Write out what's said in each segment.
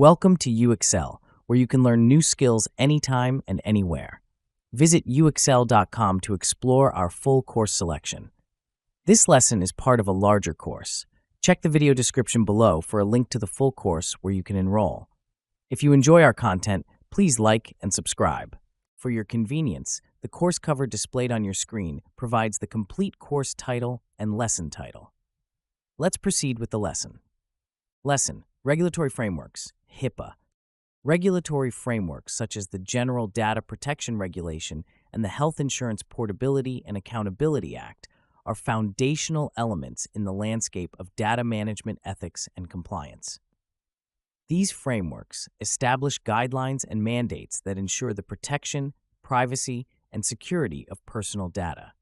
Welcome to UXL, where you can learn new skills anytime and anywhere. Visit uxl.com to explore our full course selection. This lesson is part of a larger course. Check the video description below for a link to the full course where you can enroll. If you enjoy our content, please like and subscribe. For your convenience, the course cover displayed on your screen provides the complete course title and lesson title. Let's proceed with the lesson. Lesson: Regulatory Frameworks, HIPAA. Regulatory frameworks such as the General Data Protection Regulation and the Health Insurance Portability and Accountability Act are foundational elements in the landscape of data management ethics and compliance. These frameworks establish guidelines and mandates that ensure the protection, privacy, and security of personal data.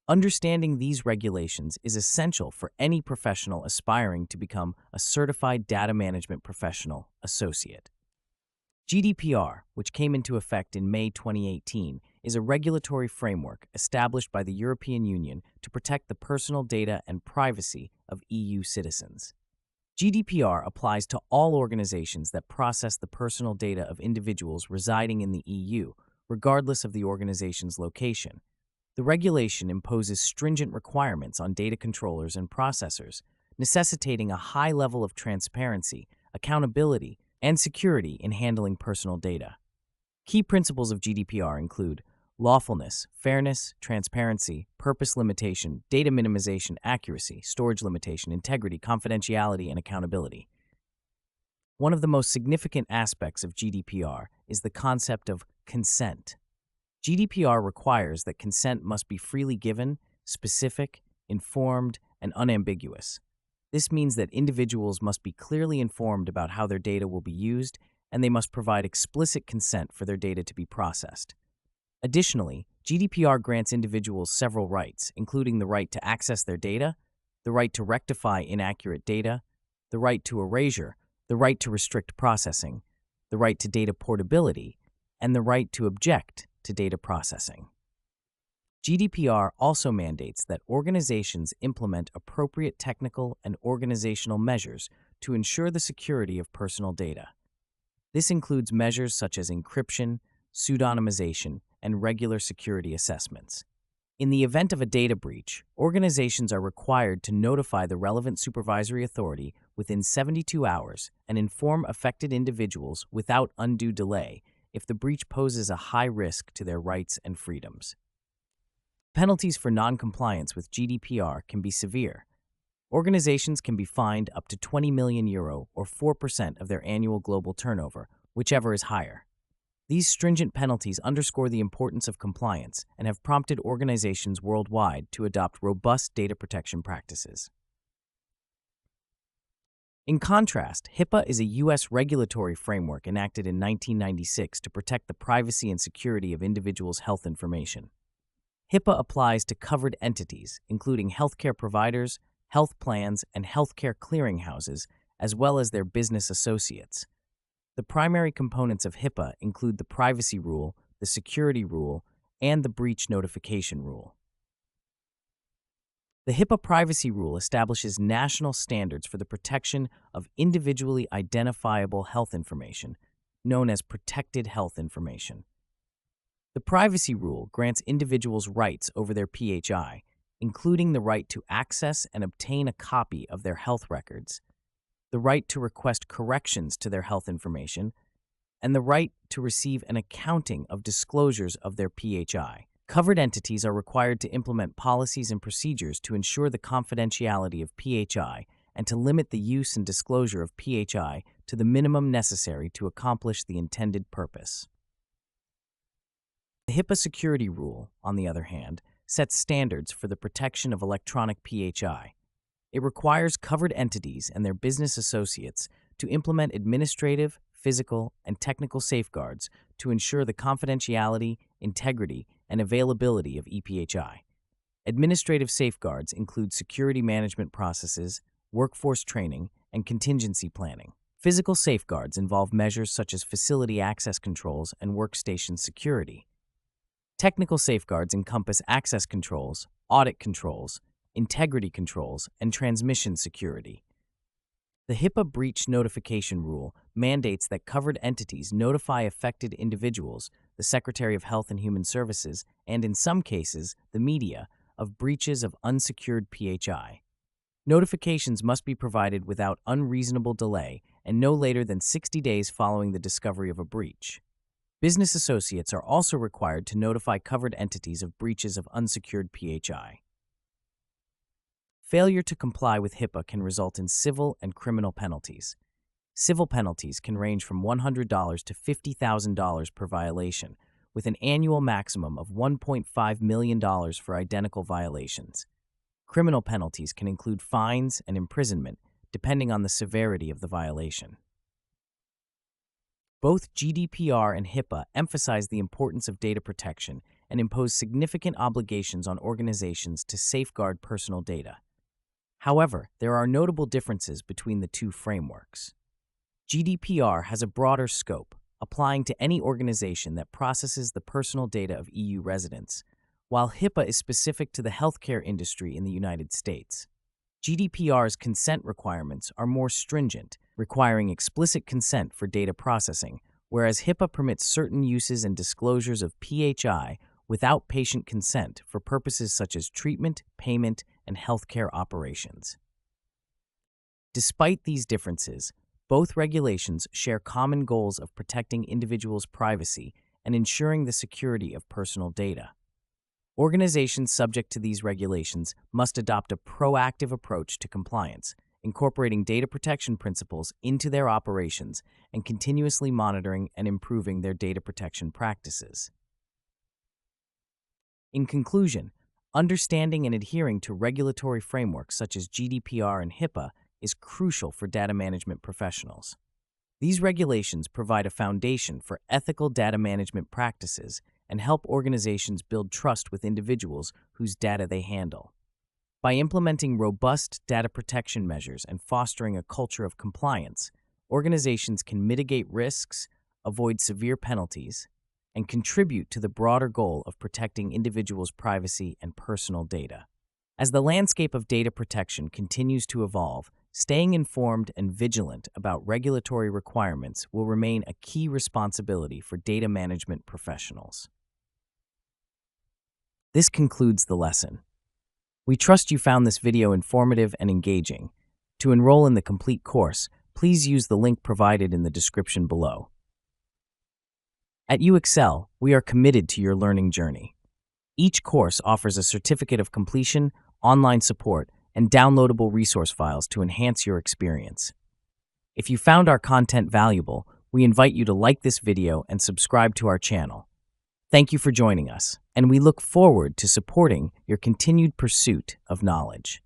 Understanding these regulations is essential for any professional aspiring to become a certified data management professional associate. GDPR, which came into effect in May 2018, is a regulatory framework established by the European Union to protect the personal data and privacy of EU citizens. GDPR applies to all organizations that process the personal data of individuals residing in the EU, regardless of the organization's location. The regulation imposes stringent requirements on data controllers and processors, necessitating a high level of transparency, accountability, and security in handling personal data. Key principles of GDPR include lawfulness, fairness, transparency, purpose limitation, data minimization, accuracy, storage limitation, integrity, confidentiality, and accountability. One of the most significant aspects of GDPR is the concept of consent. GDPR requires that consent must be freely given, specific, informed, and unambiguous. This means that individuals must be clearly informed about how their data will be used, and they must provide explicit consent for their data to be processed. Additionally, GDPR grants individuals several rights, including the right to access their data, the right to rectify inaccurate data, the right to erasure, the right to restrict processing, the right to data portability, and the right to object to data processing. GDPR also mandates that organizations implement appropriate technical and organizational measures to ensure the security of personal data. This includes measures such as encryption, pseudonymization, and regular security assessments. In the event of a data breach, organizations are required to notify the relevant supervisory authority within 72 hours and inform affected individuals without undue delay if the breach poses a high risk to their rights and freedoms. Penalties for non-compliance with GDPR can be severe. Organizations can be fined up to €20 million or 4% of their annual global turnover, whichever is higher. These stringent penalties underscore the importance of compliance and have prompted organizations worldwide to adopt robust data protection practices. In contrast, HIPAA is a U.S. regulatory framework enacted in 1996 to protect the privacy and security of individuals' health information. HIPAA applies to covered entities, including healthcare providers, health plans, and healthcare clearinghouses, as well as their business associates. The primary components of HIPAA include the privacy rule, the security rule, and the breach notification rule. The HIPAA privacy rule establishes national standards for the protection of individually identifiable health information, known as protected health information. The privacy rule grants individuals rights over their PHI, including the right to access and obtain a copy of their health records, the right to request corrections to their health information, and the right to receive an accounting of disclosures of their PHI. Covered entities are required to implement policies and procedures to ensure the confidentiality of PHI and to limit the use and disclosure of PHI to the minimum necessary to accomplish the intended purpose. The HIPAA security rule, on the other hand, sets standards for the protection of electronic PHI. It requires covered entities and their business associates to implement administrative, physical, and technical safeguards to ensure the confidentiality, integrity, and availability of ePHI. Administrative safeguards include security management processes, workforce training, and contingency planning. Physical safeguards involve measures such as facility access controls and workstation security. Technical safeguards encompass access controls, audit controls, integrity controls, and transmission security. The HIPAA breach notification rule mandates that covered entities notify affected individuals, the Secretary of Health and Human Services, and in some cases, the media, of breaches of unsecured PHI. Notifications must be provided without unreasonable delay and no later than 60 days following the discovery of a breach. Business associates are also required to notify covered entities of breaches of unsecured PHI. Failure to comply with HIPAA can result in civil and criminal penalties. Civil penalties can range from $100 to $50,000 per violation, with an annual maximum of $1.5 million for identical violations. Criminal penalties can include fines and imprisonment, depending on the severity of the violation. Both GDPR and HIPAA emphasize the importance of data protection and impose significant obligations on organizations to safeguard personal data. However, there are notable differences between the two frameworks. GDPR has a broader scope, applying to any organization that processes the personal data of EU residents, while HIPAA is specific to the healthcare industry in the United States. GDPR's consent requirements are more stringent, requiring explicit consent for data processing, whereas HIPAA permits certain uses and disclosures of PHI without patient consent for purposes such as treatment, payment, and healthcare operations. Despite these differences, both regulations share common goals of protecting individuals' privacy and ensuring the security of personal data. Organizations subject to these regulations must adopt a proactive approach to compliance, incorporating data protection principles into their operations and continuously monitoring and improving their data protection practices. In conclusion, understanding and adhering to regulatory frameworks such as GDPR and HIPAA is crucial for data management professionals. These regulations provide a foundation for ethical data management practices and help organizations build trust with individuals whose data they handle. By implementing robust data protection measures and fostering a culture of compliance, organizations can mitigate risks, avoid severe penalties, and contribute to the broader goal of protecting individuals' privacy and personal data. As the landscape of data protection continues to evolve, staying informed and vigilant about regulatory requirements will remain a key responsibility for data management professionals. This concludes the lesson. We trust you found this video informative and engaging. To enroll in the complete course, please use the link provided in the description below. At UXL, we are committed to your learning journey. Each course offers a certificate of completion, online support, and downloadable resource files to enhance your experience. If you found our content valuable, we invite you to like this video and subscribe to our channel. Thank you for joining us, and we look forward to supporting your continued pursuit of knowledge.